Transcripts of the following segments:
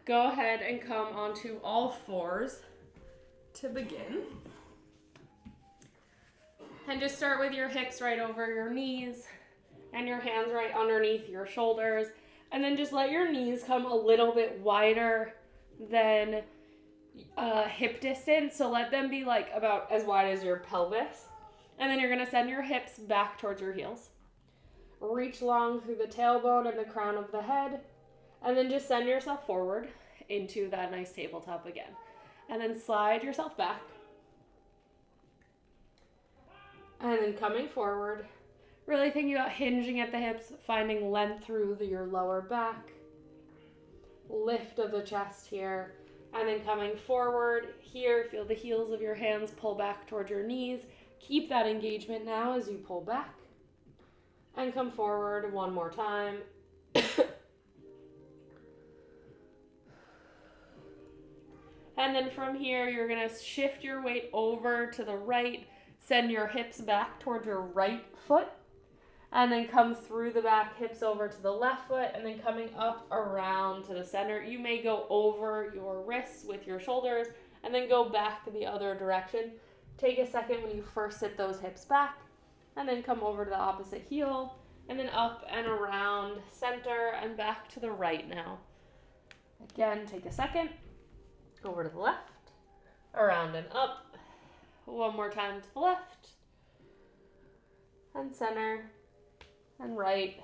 go ahead and come onto all fours to begin. And just start with your hips right over your knees and your hands right underneath your shoulders. And then just let your knees come a little bit wider than hip distance. So let them be like about as wide as your pelvis. And then you're going to send your hips back towards your heels. Reach long through the tailbone and the crown of the head. And then just send yourself forward into that nice tabletop again. And then slide yourself back. And then coming forward, really thinking about hinging at the hips, finding length through your lower back. Lift of the chest here. And then coming forward here, feel the heels of your hands pull back towards your knees. Keep that engagement now as you pull back. And come forward one more time. And then from here, you're going to shift your weight over to the right. Send your hips back towards your right foot. And then come through the back, hips over to the left foot. And then coming up around to the center. You may go over your wrists with your shoulders. And then go back the other direction. Take a second when you first sit those hips back. And then come over to the opposite heel. And then up and around center and back to the right now. Again, take a second. Over to the left, around and up, one more time to the left, and center, and right,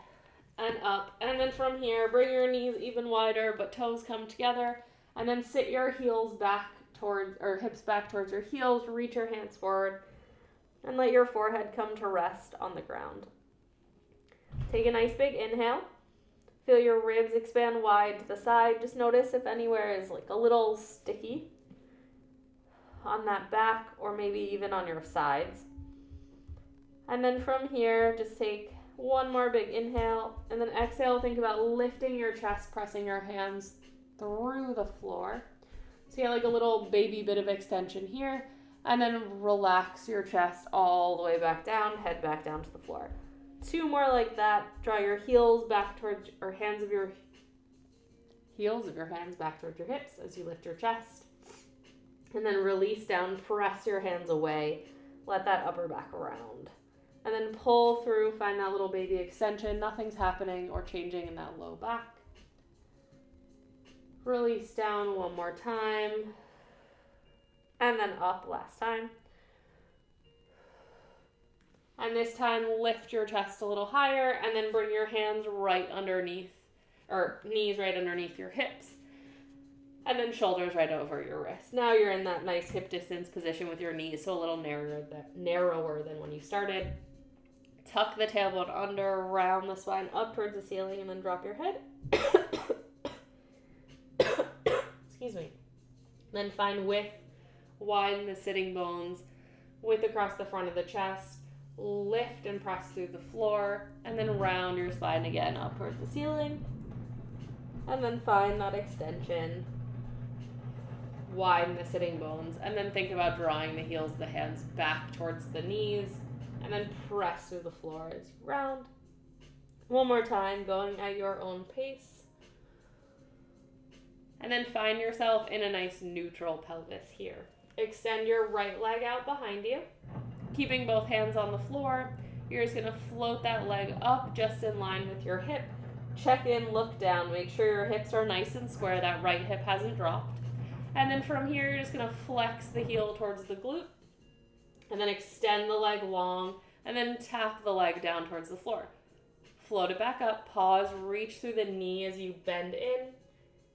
and up. And then from here, bring your knees even wider, but toes come together, and then sit your heels back towards, or hips back towards your heels, reach your hands forward, and let your forehead come to rest on the ground. Take a nice big inhale. Feel your ribs expand wide to the side. Just notice if anywhere is like a little sticky on that back or maybe even on your sides. And then from here, just take one more big inhale and then exhale. Think about lifting your chest, pressing your hands through the floor. So you have like a little baby bit of extension here. And then relax your chest all the way back down, head back down to the floor. 2 more like that. Draw your heels back towards, or heels of your hands back towards your hips as you lift your chest. And then release down, press your hands away. Let that upper back around. And then pull through, find that little baby extension. Nothing's happening or changing in that low back. Release down one more time. And then up last time. And this time, lift your chest a little higher and then bring your hands right underneath, or knees right underneath your hips. And then shoulders right over your wrists. Now you're in that nice hip distance position with your knees, so a little narrower than when you started. Tuck the tailbone under, round the spine up towards the ceiling, and then drop your head. Excuse me. Then find width, widen the sitting bones, width across the front of the chest. Lift and press through the floor, and then round your spine again up towards the ceiling. And then find that extension. Widen the sitting bones, and then think about drawing the heels of the hands back towards the knees, and then press through the floor as you round. One more time, going at your own pace. And then find yourself in a nice neutral pelvis here. Extend your right leg out behind you. Keeping both hands on the floor, you're just going to float that leg up just in line with your hip. Check in, look down, make sure your hips are nice and square, that right hip hasn't dropped. And then from here, you're just going to flex the heel towards the glute, and then extend the leg long, and then tap the leg down towards the floor. Float it back up, pause, reach through the knee as you bend in,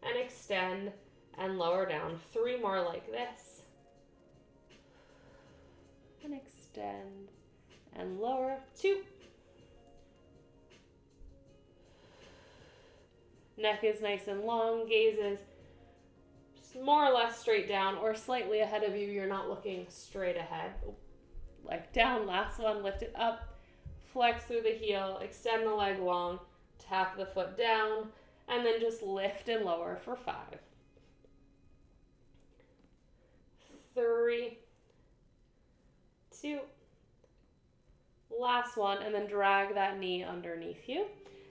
and extend and lower down. 3 more like this. And extend and lower. 2. Neck is nice and long, gaze is just more or less straight down or slightly ahead of you. You're not looking straight ahead. Leg down, last one, lift it up, flex through the heel, extend the leg long, tap the foot down, and then just lift and lower for 5. 3, 2, last one, and then drag that knee underneath you.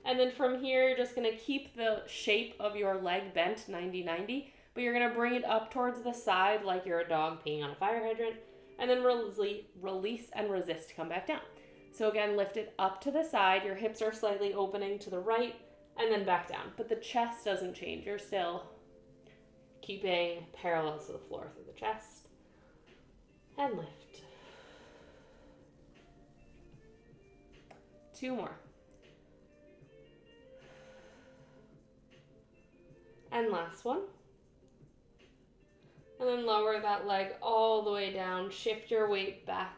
And then from here, you're just going to keep the shape of your leg bent 90-90, but you're going to bring it up towards the side like you're a dog peeing on a fire hydrant, and then release and resist to come back down. So again, lift it up to the side. Your hips are slightly opening to the right, and then back down. But the chest doesn't change. You're still keeping parallel to the floor through the chest. And lift. 2 more. And last one. And then lower that leg all the way down. Shift your weight back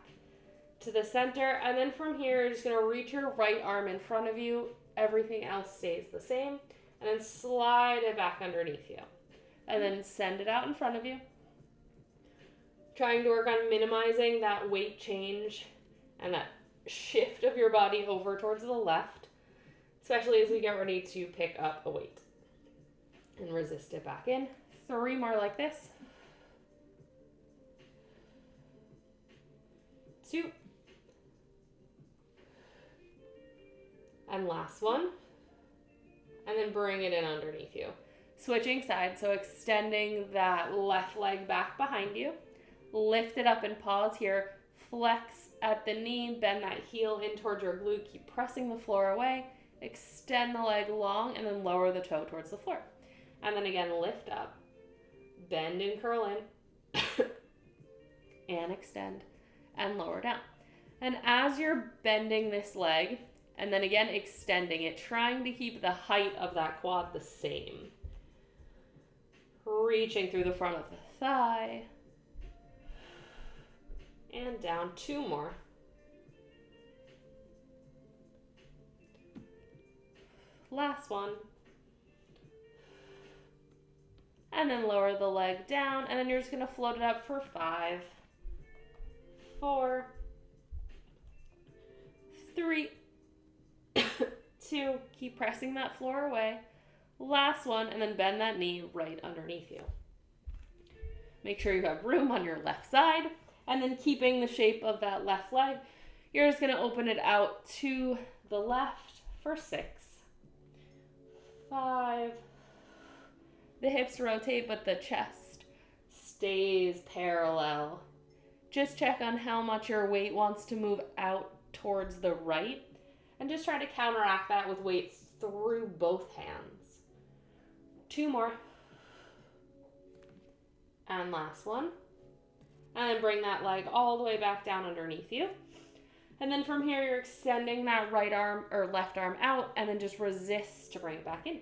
to the center. And then from here, you're just going to reach your right arm in front of you. Everything else stays the same. And then slide it back underneath you. And then send it out in front of you. Trying to work on minimizing that weight change and that shift of your body over towards the left. Especially as we get ready to pick up a weight. And resist it back in. 3 more like this. 2. And last one. And then bring it in underneath you. Switching sides, so extending that left leg back behind you. Lift it up and pause here. Flex at the knee, bend that heel in towards your glute. Keep pressing the floor away. Extend the leg long and then lower the toe towards the floor. And then again, lift up. Bend and curl in. And extend. And lower down. And as you're bending this leg, and then again extending it, trying to keep the height of that quad the same. Reaching through the front of the thigh. And down. 2 more. Last one. And then lower the leg down, and then you're just going to float it up for 5, 4, 3, 2. Keep pressing that floor away. Last one, and then bend that knee right underneath you. Make sure you have room on your left side, and then keeping the shape of that left leg, you're just going to open it out to the left for 6, 5. The hips rotate, but the chest stays parallel. Just check on how much your weight wants to move out towards the right, and just try to counteract that with weight through both hands. 2 more. And last one. And then bring that leg all the way back down underneath you. And then from here, you're extending that right arm or left arm out, and then just resist to bring it back in.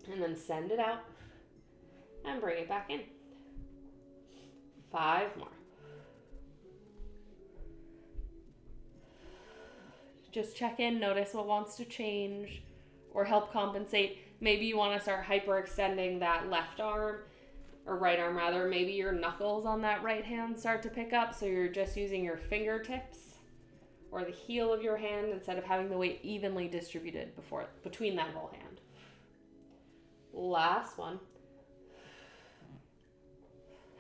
And then send it out and bring it back in. 5 more. Just check in, notice what wants to change or help compensate. Maybe you want to start hyperextending that left arm, or right arm rather. Maybe your knuckles on that right hand start to pick up, so you're just using your fingertips or the heel of your hand instead of having the weight evenly distributed between that whole hand. Last one.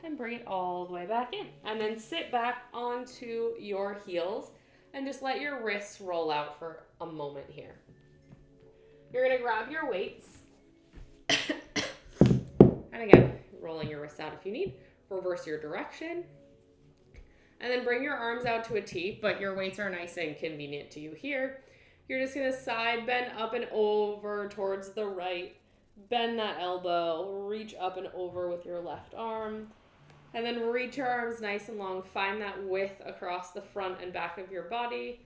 And bring it all the way back in. And then sit back onto your heels and just let your wrists roll out for a moment here. You're going to grab your weights. And again, rolling your wrists out if you need. Reverse your direction. And then bring your arms out to a T, but your weights are nice and convenient to you here. You're just going to side bend up and over towards the right. Bend that elbow. Reach up and over with your left arm. And then reach your arms nice and long. Find that width across the front and back of your body.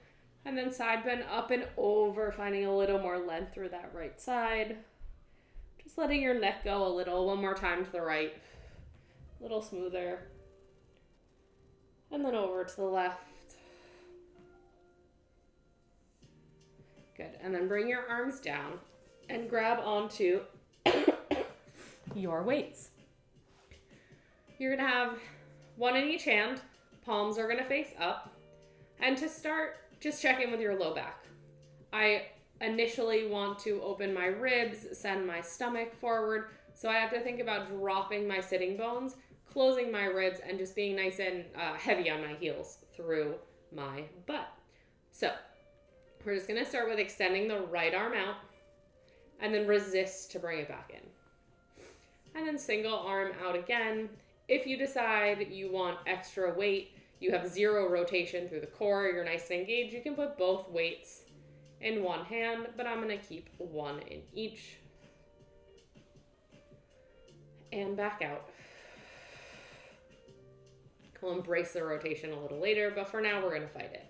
And then side bend up and over, finding a little more length through that right side. Just letting your neck go a little. One more time to the right. A little smoother. And then over to the left. Good. And then bring your arms down and grab onto your weights. You're going to have one in each hand. Palms are going to face up. And to start, just check in with your low back. I initially want to open my ribs, send my stomach forward. So I have to think about dropping my sitting bones, closing my ribs, and just being nice and heavy on my heels through my butt. So We're just gonna start with extending the right arm out and then resist to bring it back in. And then single arm out again. If you decide you want extra weight, you have 0 rotation through the core, you're nice and engaged, you can put both weights in one hand, but I'm gonna keep one in each. And back out. We'll embrace the rotation a little later, but for now we're gonna fight it.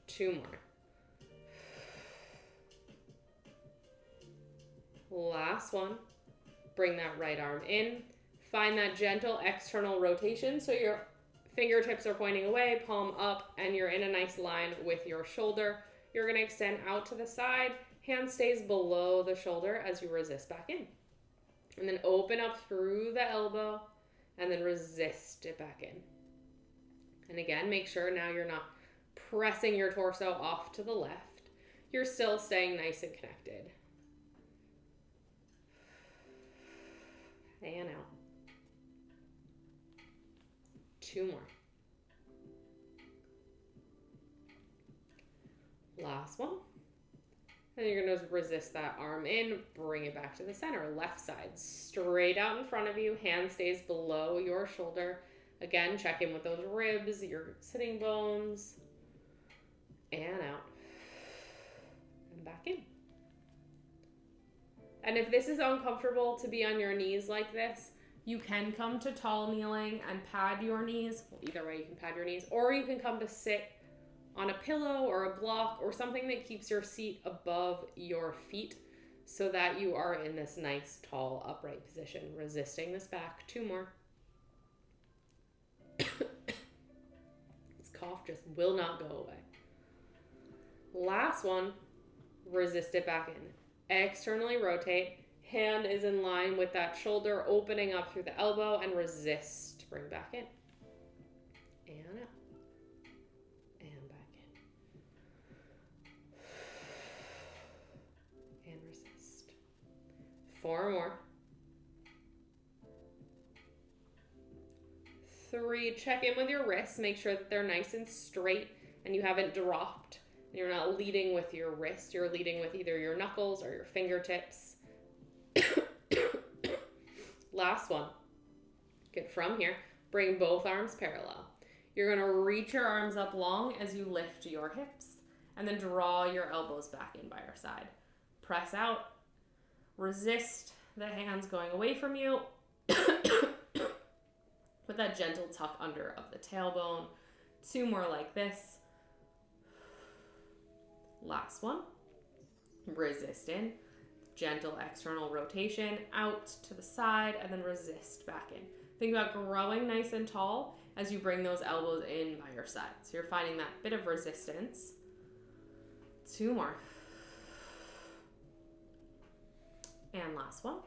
2 more. Last one. Bring that right arm in. Find that gentle external rotation so your fingertips are pointing away, palm up, and you're in a nice line with your shoulder. You're going to extend out to the side. Hand stays below the shoulder as you resist back in. And then open up through the elbow and then resist it back in. And again, make sure now you're not pressing your torso off to the left. You're still staying nice and connected. And out. 2 more. Last one. And you're going to resist that arm in, bring it back to the center. Left side, straight out in front of you. Hand stays below your shoulder. Again, check in with those ribs, your sitting bones. And out. And back in. And if this is uncomfortable to be on your knees like this, you can come to tall kneeling and pad your knees. Well, either way, you can pad your knees. Or you can come to sit on a pillow or a block or something that keeps your seat above your feet so that you are in this nice, tall, upright position. Resisting this back. 2 more. This cough just will not go away. Last one. Resist it back in. Externally rotate. Hand is in line with that shoulder, opening up through the elbow, and resist to bring back in. And out. And back in. And resist. 4 more. 3, check in with your wrists. Make sure that they're nice and straight and you haven't dropped. You're not leading with your wrist. You're leading with either your knuckles or your fingertips. Last one. Good. From here, bring both arms parallel. You're going to reach your arms up long as you lift your hips and then draw your elbows back in by your side. Press out. Resist the hands going away from you. Put that gentle tuck under of the tailbone. 2 more like this. Last one. Resist in. Gentle external rotation out to the side and then resist back in. Think about growing nice and tall as you bring those elbows in by your side. So you're finding that bit of resistance. 2 more. And last one.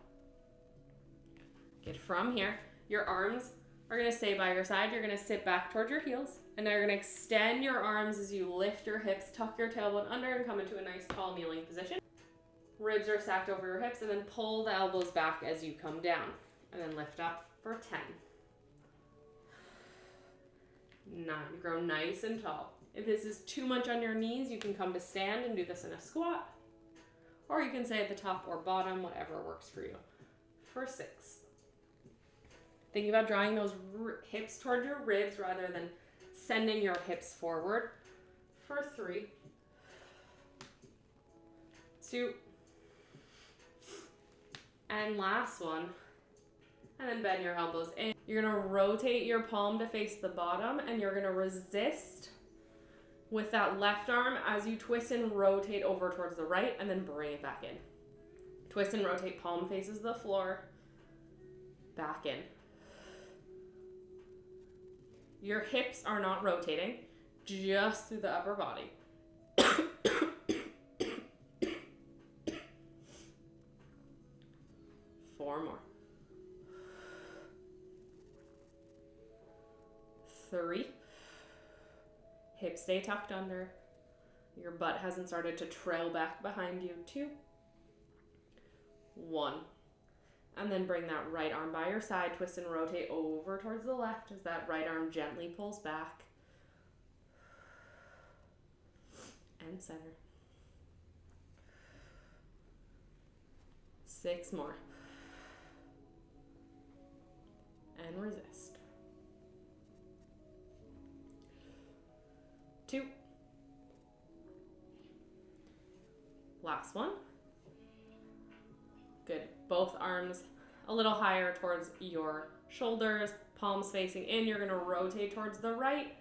Good. From here, your arms are going to stay by your side. You're going to sit back towards your heels. And now you're going to extend your arms as you lift your hips, tuck your tailbone under, and come into a nice tall kneeling position. Ribs are stacked over your hips, and then pull the elbows back as you come down. And then lift up for 10. 9. Grow nice and tall. If this is too much on your knees, you can come to stand and do this in a squat. Or you can stay at the top or bottom, whatever works for you. For 6. Think about drawing those hips toward your ribs rather than sending your hips forward. For 3. 2. And last one. And then bend your elbows in. You're going to rotate your palm to face the bottom and you're going to resist with that left arm as you twist and rotate over towards the right and then bring it back in. Twist and rotate, palm faces the floor. Back in. Your hips are not rotating, just through the upper body. 4 more. 3. Hips stay tucked under. Your butt hasn't started to trail back behind you. 2. 1. And then bring that right arm by your side, twist and rotate over towards the left as that right arm gently pulls back. and center. 6 more. And resist. 2. Last one. Good. Both arms a little higher towards your shoulders, palms facing in. You're going to rotate towards the right,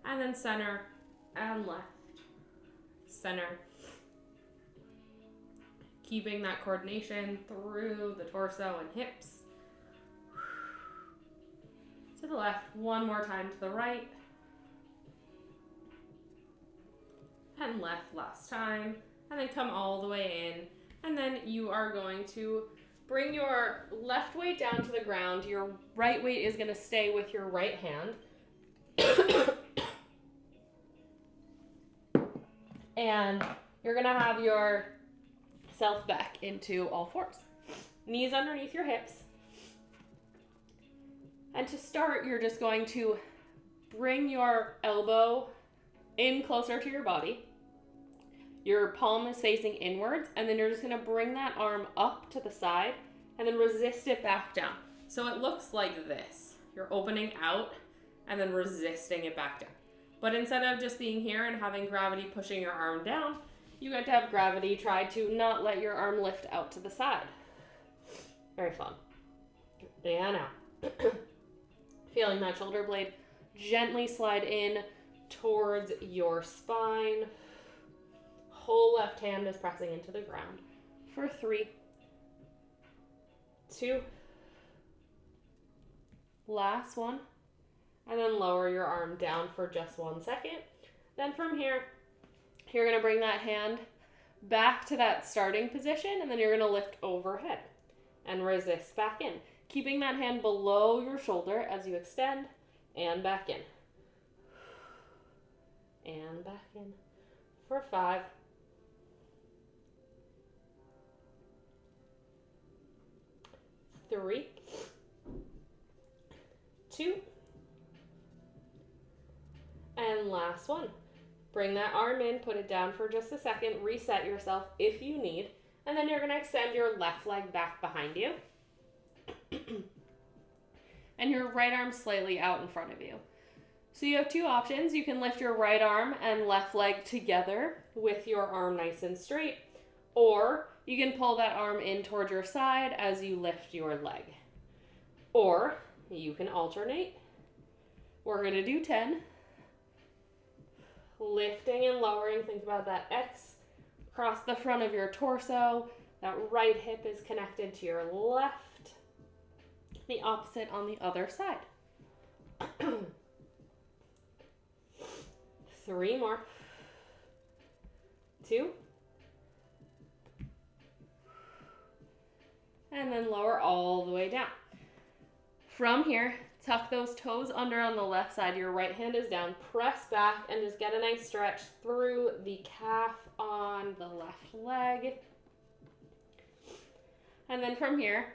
and then center and left. Center. Keeping that coordination through the torso and hips. To the left, one more time to the right. And left last time. And then come all the way in. And then you are going to bring your left weight down to the ground. Your right weight is going to stay with your right hand. And you're going to have yourself back into all fours. Knees underneath your hips. And to start, you're just going to bring your elbow in closer to your body. Your palm is facing inwards, and then you're just going to bring that arm up to the side and then resist it back down. So it looks like this. You're opening out and then resisting it back down. But instead of just being here and having gravity pushing your arm down, you get to have gravity try to not let your arm lift out to the side. Very fun. And out. Feeling that shoulder blade gently slide in towards your spine. Whole left hand is pressing into the ground for 3, 2, last one, and then lower your arm down for just 1 second. Then from here, you're going to bring that hand back to that starting position, and then you're going to lift overhead and resist back in, keeping that hand below your shoulder as you extend and back in. And back in for 5, 3, 2, and last one. Bring that arm in, put it down for just a second, reset yourself if you need, and then you're going to extend your left leg back behind you. And your right arm slightly out in front of you. So you have 2 options. You can lift your right arm and left leg together with your arm nice and straight, or you can pull that arm in towards your side as you lift your leg. Or you can alternate. We're going to do 10. Lifting and lowering. Think about that X across the front of your torso. That right hip is connected to your left. The opposite on the other side. 3 more. 2. And then lower all the way down. From here, tuck those toes under on the left side. Your right hand is down. Press back and just get a nice stretch through the calf on the left leg. And then from here,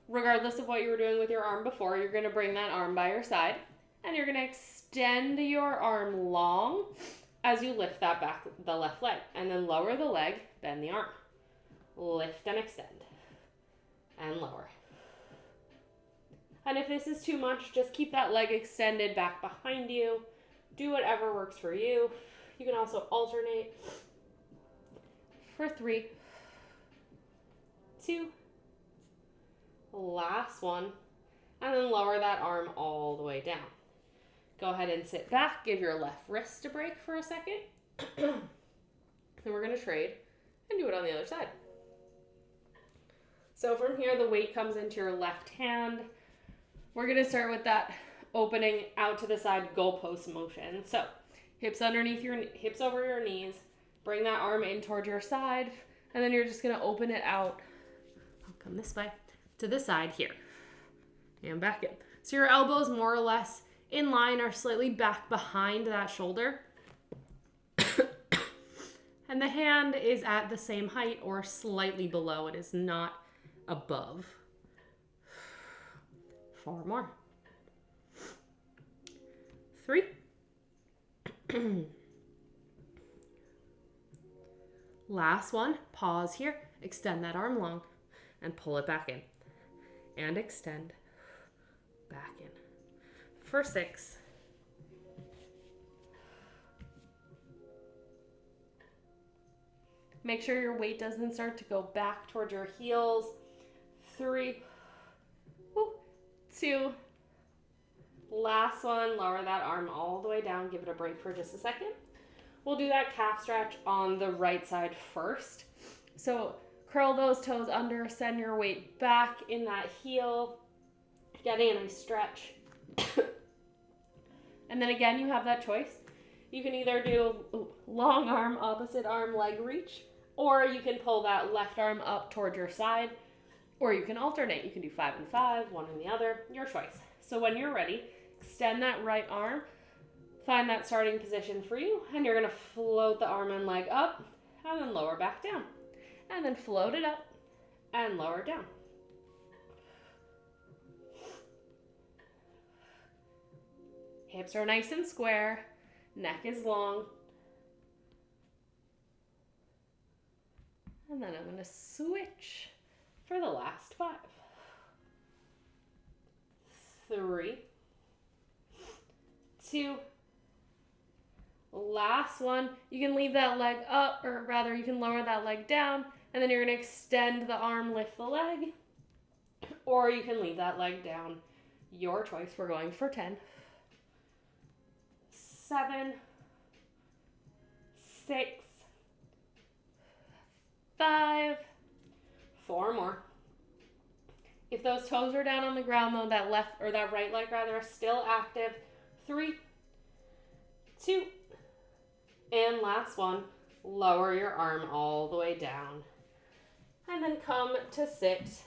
regardless of what you were doing with your arm before, you're going to bring that arm by your side. And you're going to extend your arm long as you lift that back, the left leg. And then lower the leg, bend the arm. Lift and extend. And lower. And if this is too much, just keep that leg extended back behind you. Do whatever works for you. You can also alternate for 3, 2, last one, and then lower that arm all the way down. Go ahead and sit back. Give your left wrist a break for a second. Then we're going to trade and do it on the other side. So from here, the weight comes into your left hand. We're going to start with that opening out to the side goalpost motion. So hips underneath hips over your knees. Bring that arm in towards your side. And then you're just going to open it out. I'll come this way to the side here. And back in. So your elbows more or less in line or slightly back behind that shoulder. And the hand is at the same height or slightly below. It is not above. 4 more. 3. Last one, pause here, extend that arm long and pull it back in. And extend, back in. For 6. Make sure your weight doesn't start to go back towards your heels. 3, 2, last one, lower that arm all the way down, give it a break for just a second. We'll do that calf stretch on the right side first. So curl those toes under, send your weight back in that heel, getting a nice stretch. And then again, you have that choice. You can either do long arm, opposite arm, leg reach, or you can pull that left arm up toward your side, or you can alternate. You can do 5 and 5, one and the other, your choice. So when you're ready, extend that right arm, find that starting position for you, and you're gonna float the arm and leg up, and then lower back down. And then float it up, and lower down. Hips are nice and square, neck is long. And then I'm gonna switch for the last 5. 3, 2, last one. You can leave that leg up, or rather you can lower that leg down, and then you're gonna extend the arm, lift the leg, or you can leave that leg down. Your choice. We're going for 10. 7, 6, 5, 4 more. If those toes are down on the ground though, that left or that right leg rather is still active. 3, 2, and last one, lower your arm all the way down. And then come to sit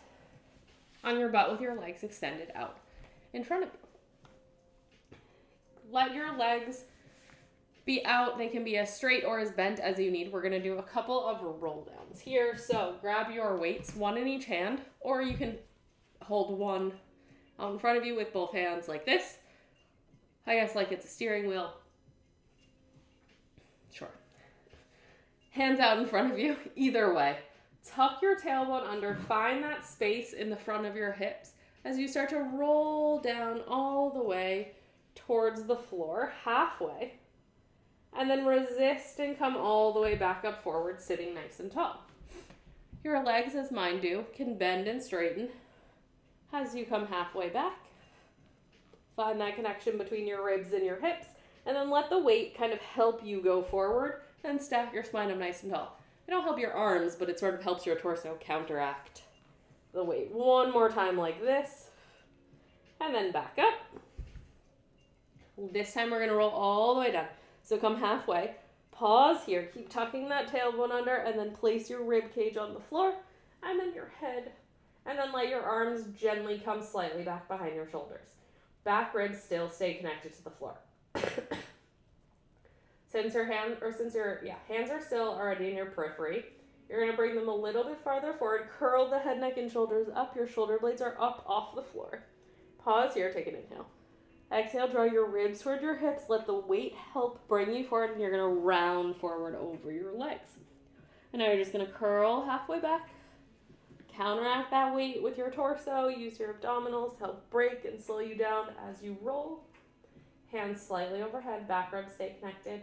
on your butt with your legs extended out in front of you. Let your legs be out. They can be as straight or as bent as you need. We're going to do a couple of roll downs here. So grab your weights, one in each hand, or you can hold one out in front of you with both hands like this. I guess like it's a steering wheel. Sure. Hands out in front of you, either way. Tuck your tailbone under, find that space in the front of your hips as you start to roll down all the way towards the floor, halfway. And then resist and come all the way back up forward, sitting nice and tall. Your legs, as mine do, can bend and straighten as you come halfway back. Find that connection between your ribs and your hips, and then let the weight kind of help you go forward and stack your spine up nice and tall. It'll help your arms, but it sort of helps your torso counteract the weight. One more time like this, and then back up. This time we're going to roll all the way down. So come halfway, pause here, keep tucking that tailbone under, and then place your rib cage on the floor, and then your head, and then let your arms gently come slightly back behind your shoulders. Back ribs still stay connected to the floor. Since your hands are still already in your periphery, you're going to bring them a little bit farther forward, curl the head, neck, and shoulders up. Your shoulder blades are up off the floor. Pause here, take an inhale. Exhale, draw your ribs toward your hips. Let the weight help bring you forward, and you're going to round forward over your legs. And now you're just going to curl halfway back. Counteract that weight with your torso. Use your abdominals to help break and slow you down as you roll. Hands slightly overhead. Back ribs stay connected.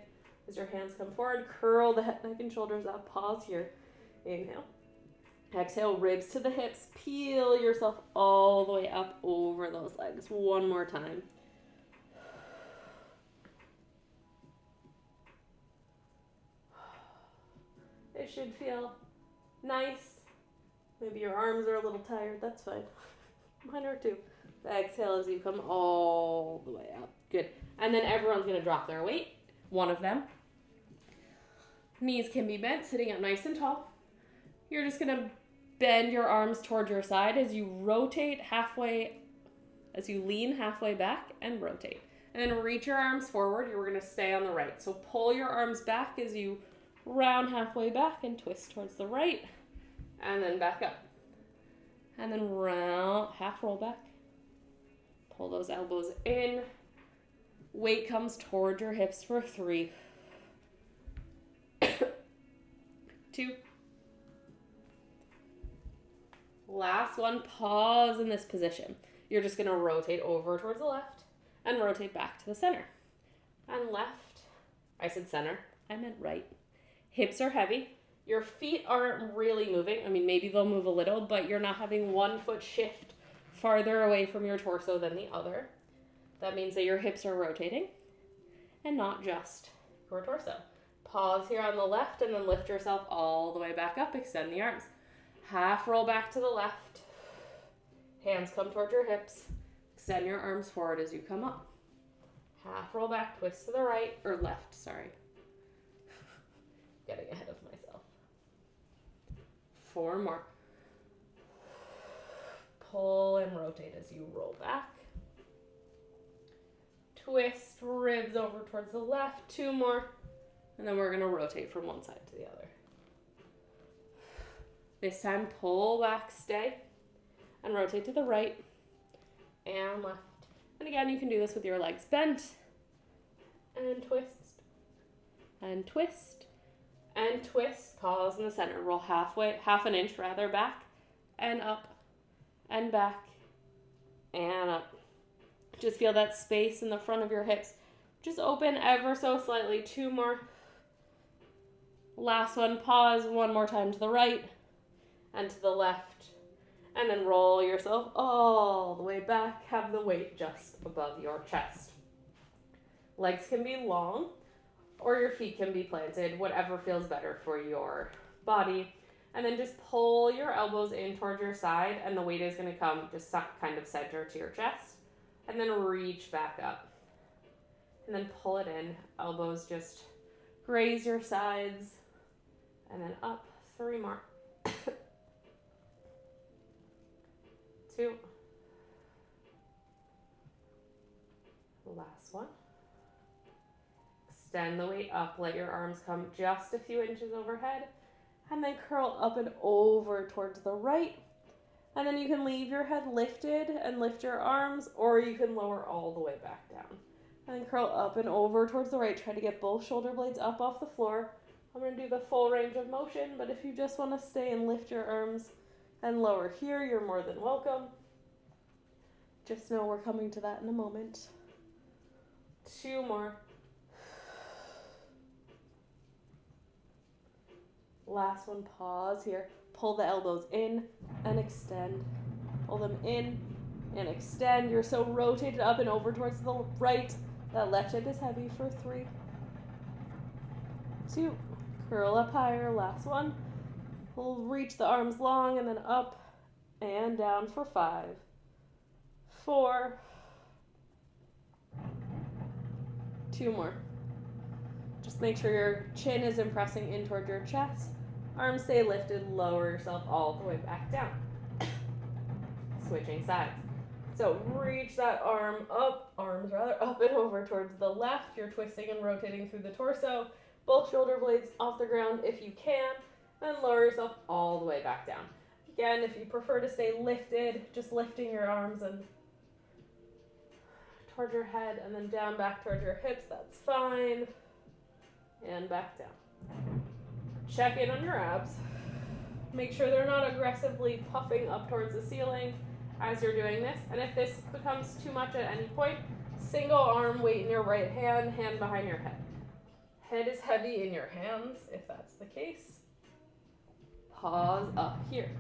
As your hands come forward, curl the head, neck, and shoulders up. Pause here. Inhale. Exhale, ribs to the hips. Peel yourself all the way up over those legs. One more time. It should feel nice. Maybe your arms are a little tired. That's fine. Mine are too. Exhale as you come all the way up. Good. And then everyone's going to drop their weight. One of them. Knees can be bent, sitting up nice and tall. You're just going to bend your arms toward your side as you rotate halfway, as you lean halfway back and rotate. And then reach your arms forward. You're going to stay on the right. So pull your arms back as you round halfway back and twist towards the right. And then back up. And then round, half roll back. Pull those elbows in. Weight comes toward your hips for 3. 2. Last one, pause in this position. You're just gonna rotate over towards the left and rotate back to the center. And left, I said center, I meant right. Hips are heavy. Your feet aren't really moving. I mean, maybe they'll move a little, but you're not having one foot shift farther away from your torso than the other. That means that your hips are rotating and not just your torso. Pause here on the left and then lift yourself all the way back up. Extend the arms. Half roll back to the left. Hands come towards your hips. Extend your arms forward as you come up. Half roll back, twist to the right, or left, sorry. Getting ahead of myself. 4 more. Pull and rotate as you roll back. Twist ribs over towards the left. 2 more. And then we're going to rotate from one side to the other. This time, pull back, stay, and rotate to the right and left. And again, you can do this with your legs bent. And twist. And twist. And twist. Pause in the center. Roll half an inch back and up and back and up. Just feel that space in the front of your hips. Just open ever so slightly. 2 more. Last one. Pause 1 more time to the right and to the left. And then roll yourself all the way back. Have the weight just above your chest. Legs can be long or your feet can be planted, whatever feels better for your body. And then just pull your elbows in towards your side and the weight is going to come just kind of center to your chest. And then reach back up. And then pull it in. Elbows just graze your sides. And then up. 3 more. 2. Last one. Extend the weight up. Let your arms come just a few inches overhead. And then curl up and over towards the right. And then you can leave your head lifted and lift your arms, or you can lower all the way back down. And then curl up and over towards the right. Try to get both shoulder blades up off the floor. I'm going to do the full range of motion, but if you just want to stay and lift your arms and lower here, you're more than welcome. Just know we're coming to that in a moment. 2 more. Last one, pause here. Pull the elbows in and extend. Pull them in and extend. You're so rotated up and over towards the right. That left hip is heavy for 3. 2. Curl up higher. Last one. We'll reach the arms long and then up and down for 5. 4. 2 more. Just make sure your chin is impressing in toward your chest. Arms stay lifted, lower yourself all the way back down. Switching sides. So reach that arms up and over towards the left. You're twisting and rotating through the torso. Both shoulder blades off the ground if you can. And lower yourself all the way back down. Again, if you prefer to stay lifted, just lifting your arms and towards your head and then down back towards your hips, that's fine. And back down. Check in on your abs. Make sure they're not aggressively puffing up towards the ceiling as you're doing this. And if this becomes too much at any point, single arm weight in your right hand, hand behind your head. Head is heavy in your hands, if that's the case. Pause up here.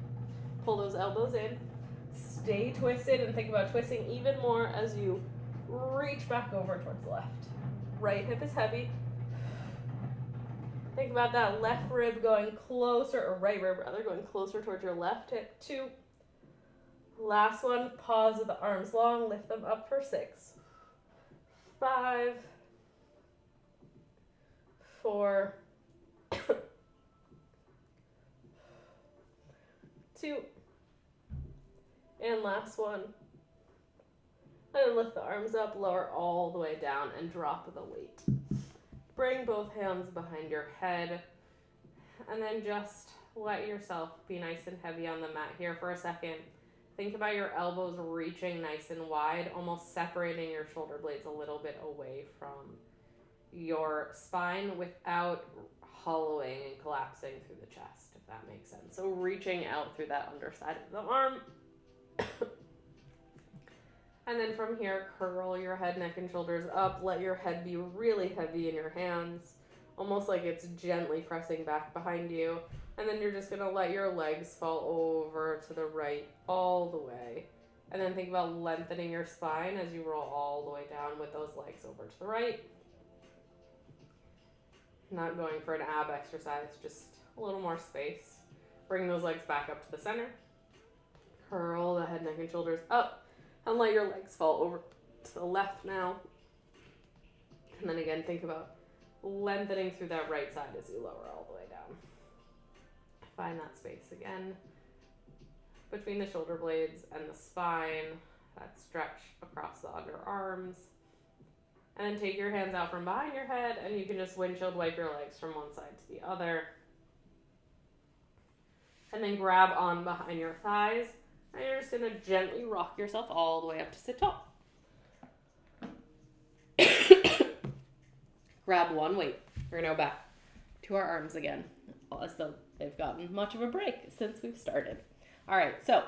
Pull those elbows in. Stay twisted and think about twisting even more as you reach back over towards the left. Right hip is heavy. Think about that left rib going closer, or right rib rather, going closer towards your left hip. 2. Last one, pause with the arms long, lift them up for 6. 5. 4. 2. And last one. And then lift the arms up, lower all the way down, and drop the weight. Bring both hands behind your head, and then just let yourself be nice and heavy on the mat here for a second. Think about your elbows reaching nice and wide, almost separating your shoulder blades a little bit away from your spine without hollowing and collapsing through the chest, if that makes sense. So reaching out through that underside of the arm. And then from here, curl your head, neck, and shoulders up. Let your head be really heavy in your hands, almost like it's gently pressing back behind you. And then you're just going to let your legs fall over to the right all the way. And then think about lengthening your spine as you roll all the way down with those legs over to the right. Not going for an ab exercise, just a little more space. Bring those legs back up to the center. Curl the head, neck, and shoulders up. And let your legs fall over to the left now. And then again, think about lengthening through that right side as you lower all the way down. Find that space again between the shoulder blades and the spine. That stretch across the underarms. And then take your hands out from behind your head, and you can just windshield wipe your legs from one side to the other. And then grab on behind your thighs. And you're just going to gently rock yourself all the way up to sit tall. Grab one weight. We're going to go back to our arms again, as though they've gotten much of a break since we've started. All right, so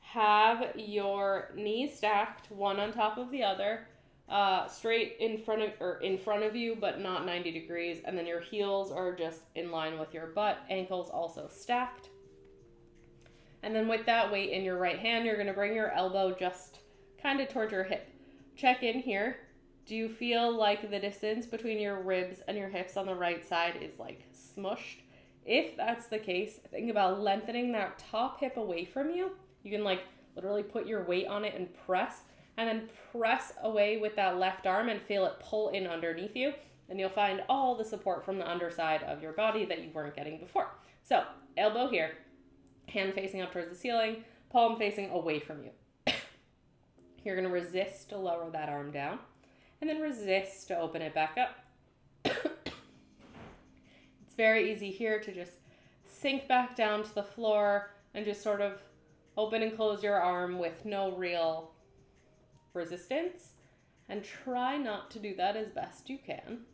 have your knees stacked, one on top of the other, straight in front of you, but not 90 degrees. And then your heels are just in line with your butt, ankles also stacked. And then with that weight in your right hand, you're going to bring your elbow just kind of towards your hip. Check in here. Do you feel like the distance between your ribs and your hips on the right side is like smushed? If that's the case, think about lengthening that top hip away from you. You can like literally put your weight on it and press, and then press away with that left arm and feel it pull in underneath you. And you'll find all the support from the underside of your body that you weren't getting before. So elbow here. Hand facing up towards the ceiling, palm facing away from you. You're going to resist to lower that arm down, and then resist to open it back up. It's very easy here to just sink back down to the floor and just sort of open and close your arm with no real resistance. And try not to do that as best you can,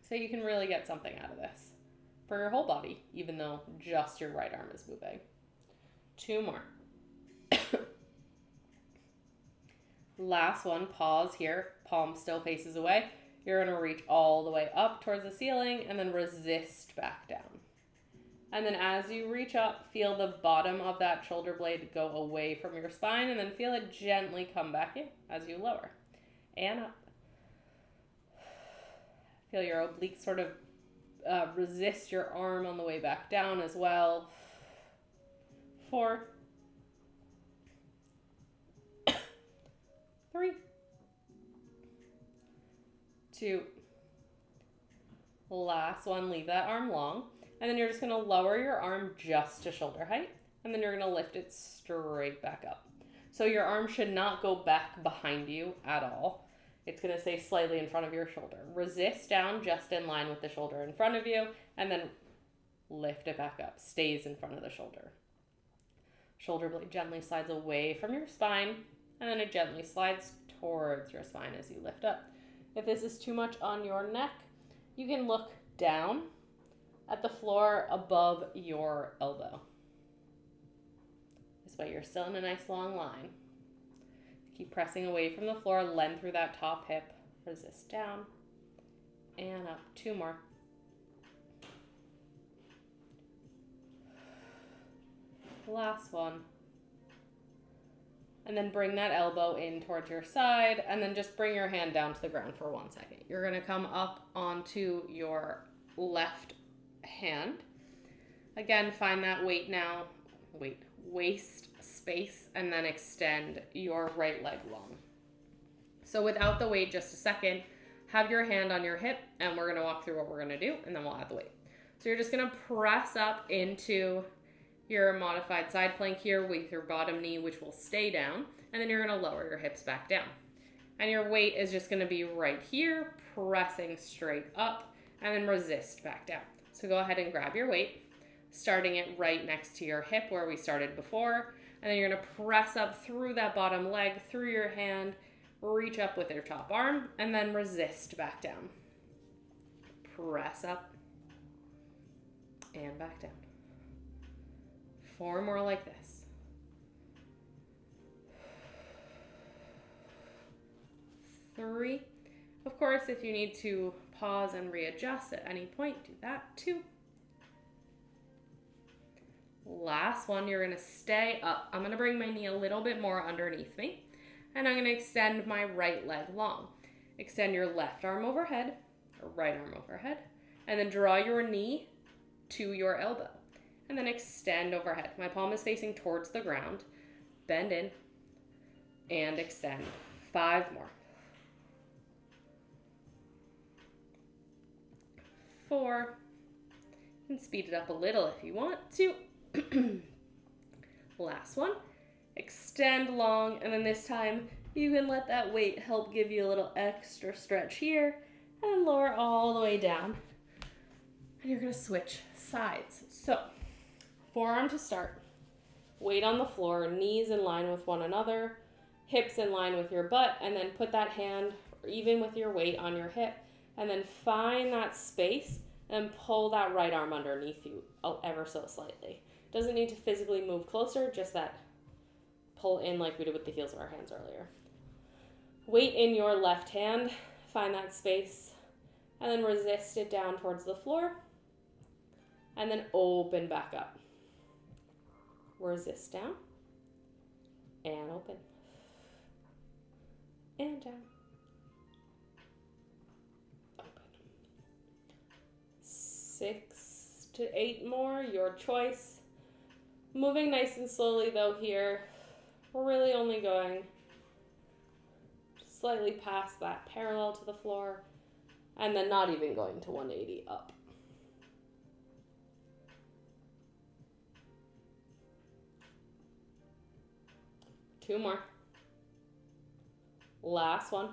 so you can really get something out of this for your whole body, even though just your right arm is moving. 2 more. Last one, pause here. Palm still faces away. You're going to reach all the way up towards the ceiling and then resist back down. And then as you reach up, feel the bottom of that shoulder blade go away from your spine, and then feel it gently come back in as you lower. And up. Feel your obliques sort of resist your arm on the way back down as well. 4, 3, 2, last one, leave that arm long. And then you're just going to lower your arm just to shoulder height, and then you're going to lift it straight back up. So your arm should not go back behind you at all. It's going to stay slightly in front of your shoulder. Resist down just in line with the shoulder in front of you, and then lift it back up. Stays in front of the shoulder. Shoulder blade gently slides away from your spine, and then it gently slides towards your spine as you lift up. If this is too much on your neck, you can look down at the floor above your elbow. This way you're still in a nice long line. Keep pressing away from the floor, length through that top hip, resist down, and up. 2 more. Last one. And then bring that elbow in towards your side, and then just bring your hand down to the ground for 1 second. You're going to come up onto your left hand. Again, find that weight now. Waist space, and then extend your right leg long. So without the weight, just a second, have your hand on your hip, and we're going to walk through what we're going to do, and then we'll add the weight. So you're just going to press up into your modified side plank here with your bottom knee, which will stay down, and then you're going to lower your hips back down. And your weight is just going to be right here, pressing straight up, and then resist back down. So go ahead and grab your weight, starting it right next to your hip where we started before. And then you're going to press up through that bottom leg, through your hand, reach up with your top arm, and then resist back down. press up and back down. 4 more like this. 3. Of course, if you need to pause and readjust at any point, do that. 2. Last one, you're gonna stay up. I'm gonna bring my knee a little bit more underneath me, and I'm gonna extend my right leg long. Extend your left arm overhead, or right arm overhead, and then draw your knee to your elbow, and then extend overhead. My palm is facing towards the ground. Bend in, and extend. 5 more. 4. You can speed it up a little if you want to. Last one. Extend long, and then this time you can let that weight help give you a little extra stretch here, and lower all the way down. And you're gonna switch sides. So, forearm to start. Weight on the floor, knees in line with one another, hips in line with your butt, and then put that hand, even with your weight, on your hip, and then find that space and pull that right arm underneath you ever so slightly. Doesn't need to physically move closer, just that pull in like we did with the heels of our hands earlier. Weight in your left hand, find that space, and then resist it down towards the floor, and then open back up. Resist down, and open, and down, open. 6 to 8 more, your choice. Moving nice and slowly though here. We're really only going slightly past that parallel to the floor, and then not even going to 180 up. Two more. Last one.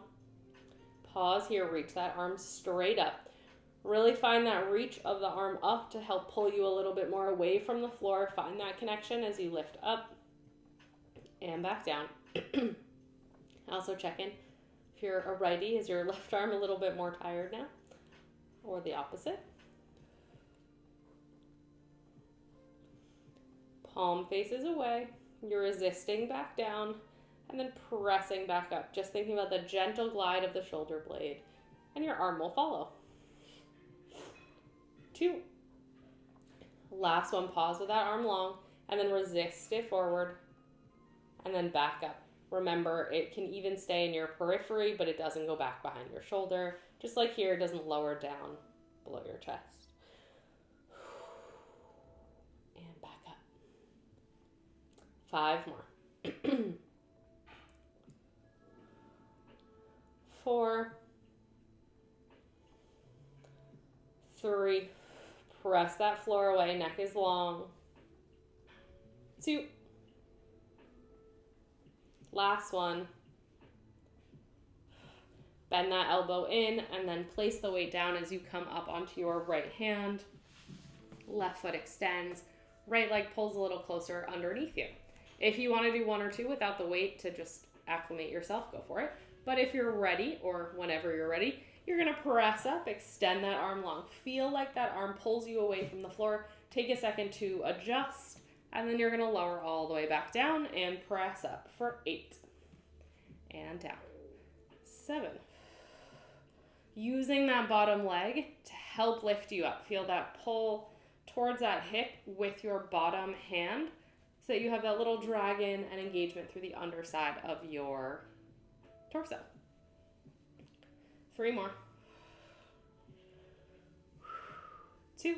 Pause here, reach that arm straight up. Really find that reach of the arm up to help pull you a little bit more away from the floor. Find that connection as you lift up and back down. Also check in. If you're a righty, is your left arm a little bit more tired now? Or the opposite? Palm faces away. You're resisting back down and then pressing back up. Just thinking about the gentle glide of the shoulder blade, and your arm will follow. 2. Last one, pause with that arm long, and then resist it forward, and then back up. Remember, it can even stay in your periphery, but it doesn't go back behind your shoulder. Just like here, it doesn't lower down below your chest. And back up. 5 more. 4. 3. Press that floor away, neck is long. 2. Last one. Bend that elbow in and then place the weight down as you come up onto your right hand. Left foot extends. Right leg pulls a little closer underneath you. If you want to do 1 or 2 without the weight to just acclimate yourself, go for it. But if you're ready, or whenever you're ready, you're going to press up, extend that arm long. Feel like that arm pulls you away from the floor. Take a second to adjust, and then you're going to lower all the way back down and press up for 8. And down. 7. Using that bottom leg to help lift you up. Feel that pull towards that hip with your bottom hand so that you have that little dragon and engagement through the underside of your torso. 3 more. 2.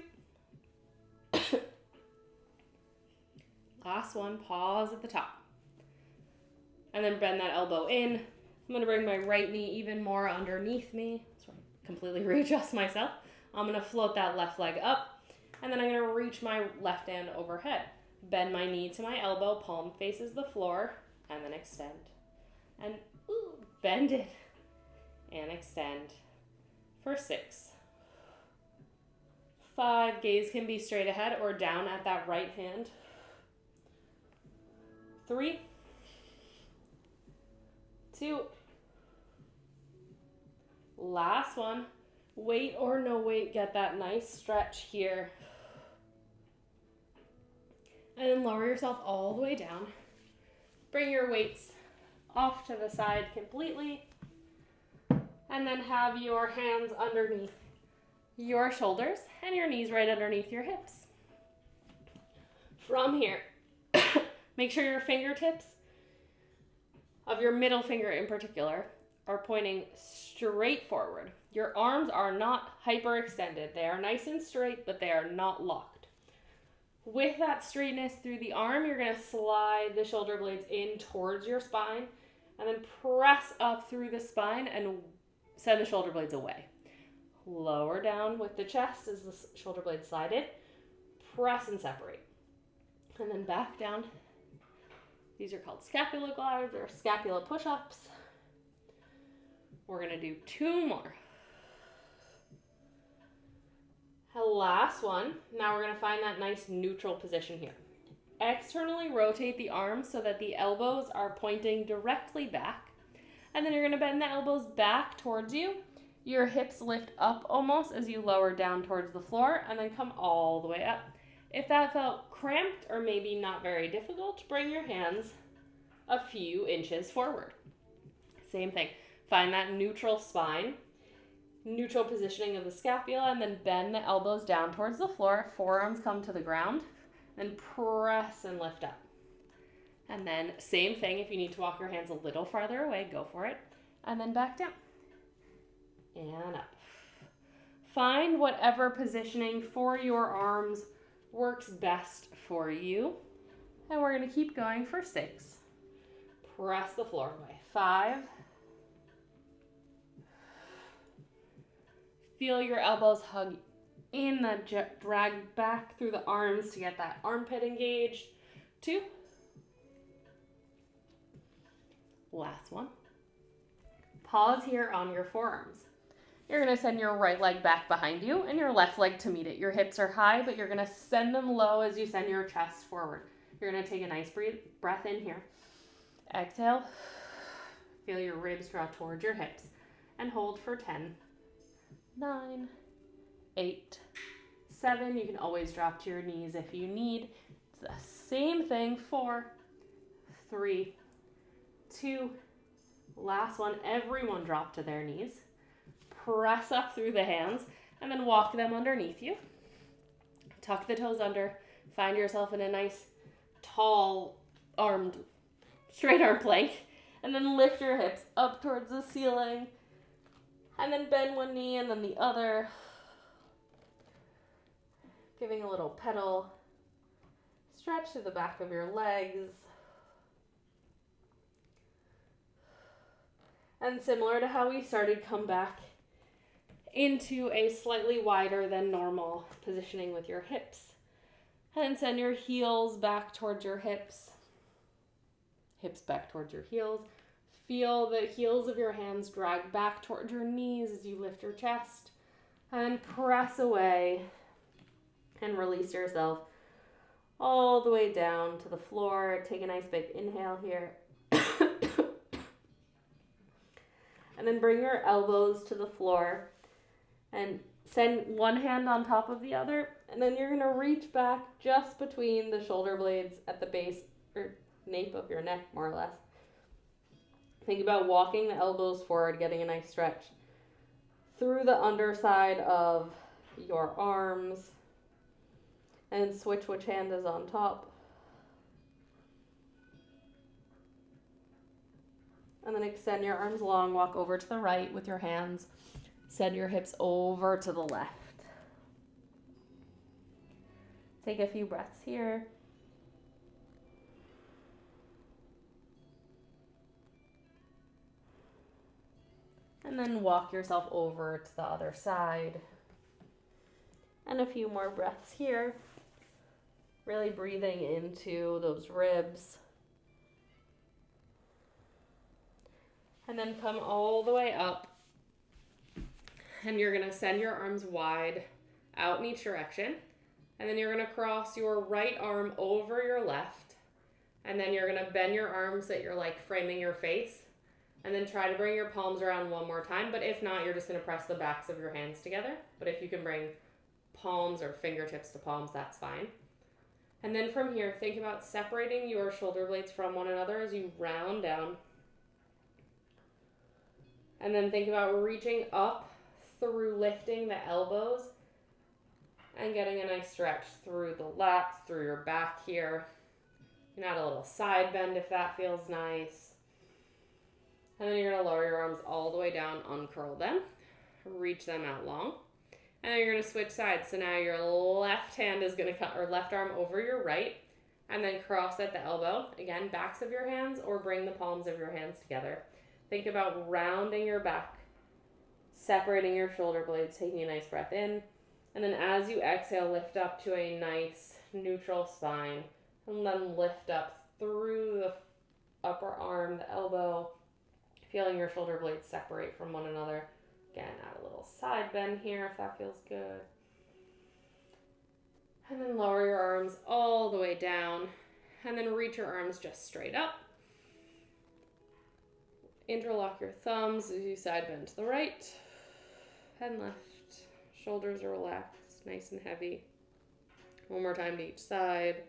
Last one, pause at the top. And then bend that elbow in. I'm going to bring my right knee even more underneath me. So I completely readjust myself. I'm going to float that left leg up. And then I'm going to reach my left hand overhead. Bend my knee to my elbow, palm faces the floor, and then extend. And bend it. And extend for 6. 5, gaze can be straight ahead or down at that right hand. 3, 2, last one. Weight or no weight, get that nice stretch here. And then lower yourself all the way down. Bring your weights off to the side completely. And then have your hands underneath your shoulders and your knees right underneath your hips. From here, make sure your fingertips of your middle finger in particular are pointing straight forward. Your arms are not hyperextended. They are nice and straight, but they are not locked. With that straightness through the arm, you're going to slide the shoulder blades in towards your spine and then press up through the spine and send the shoulder blades away. Lower down with the chest as the shoulder blades slide in. Press and separate. And then back down. These are called scapula glides or scapula push-ups. We're going to do 2 more. Last one. Now we're going to find that nice neutral position here. Externally rotate the arms so that the elbows are pointing directly back. And then you're going to bend the elbows back towards you. Your hips lift up almost as you lower down towards the floor and then come all the way up. If that felt cramped or maybe not very difficult, bring your hands a few inches forward. Same thing. Find that neutral spine, neutral positioning of the scapula, and then bend the elbows down towards the floor. Forearms come to the ground, then press and lift up. And then same thing, if you need to walk your hands a little farther away, go for it. And then back down. And up. Find whatever positioning for your arms works best for you. And we're going to keep going for 6. Press the floor away. 5. Feel your elbows hug in, that drag back through the arms to get that armpit engaged. 2. Last one. Pause here on your forearms. You're going to send your right leg back behind you and your left leg to meet it. Your hips are high, but you're going to send them low as you send your chest forward. You're going to take a nice breath in here. Exhale. Feel your ribs draw towards your hips and hold for 10, 9, 8, 7. You can always drop to your knees if you need. It's the same thing. 4, 3, 2. Last one. Everyone drop to their knees. Press up through the hands and then walk them underneath you. Tuck the toes under. Find yourself in a nice, tall, straight arm plank. And then lift your hips up towards the ceiling. And then bend one knee and then the other. Giving a little pedal. Stretch to the back of your legs. And similar to how we started, come back into a slightly wider than normal positioning with your hips. And then send your heels back towards your hips. Hips back towards your heels. Feel the heels of your hands drag back towards your knees as you lift your chest. And press away and release yourself all the way down to the floor. Take a nice big inhale here. And then bring your elbows to the floor and send one hand on top of the other. And then you're going to reach back just between the shoulder blades at the base or nape of your neck, more or less. Think about walking the elbows forward, getting a nice stretch through the underside of your arms. And switch which hand is on top. And then extend your arms long, walk over to the right with your hands. Send your hips over to the left. Take a few breaths here. And then walk yourself over to the other side. And a few more breaths here. Really breathing into those ribs. And then come all the way up. And you're going to send your arms wide out in each direction. And then you're going to cross your right arm over your left. And then you're going to bend your arms so that you're like framing your face. And then try to bring your palms around one more time. But if not, you're just going to press the backs of your hands together. But if you can bring palms or fingertips to palms, that's fine. And then from here, think about separating your shoulder blades from one another as you round down. And then think about reaching up through lifting the elbows and getting a nice stretch through the lats, through your back here. You can add a little side bend if that feels nice. And then you're going to lower your arms all the way down, uncurl them, reach them out long. And then you're going to switch sides. So now your left hand is going to come, or left arm over your right, and then cross at the elbow. Again, backs of your hands or bring the palms of your hands together. Think about rounding your back, separating your shoulder blades, taking a nice breath in. And then as you exhale, lift up to a nice neutral spine. And then lift up through the upper arm, the elbow, feeling your shoulder blades separate from one another. Again, add a little side bend here if that feels good. And then lower your arms all the way down. And then reach your arms just straight up. Interlock your thumbs as you side bend to the right and left. Shoulders are relaxed, nice and heavy. One more time to each side.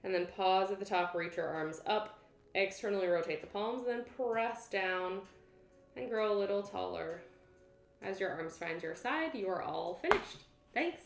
And then pause at the top, reach your arms up, externally rotate the palms, then press down and grow a little taller. As your arms find your side, you are all finished. Thanks.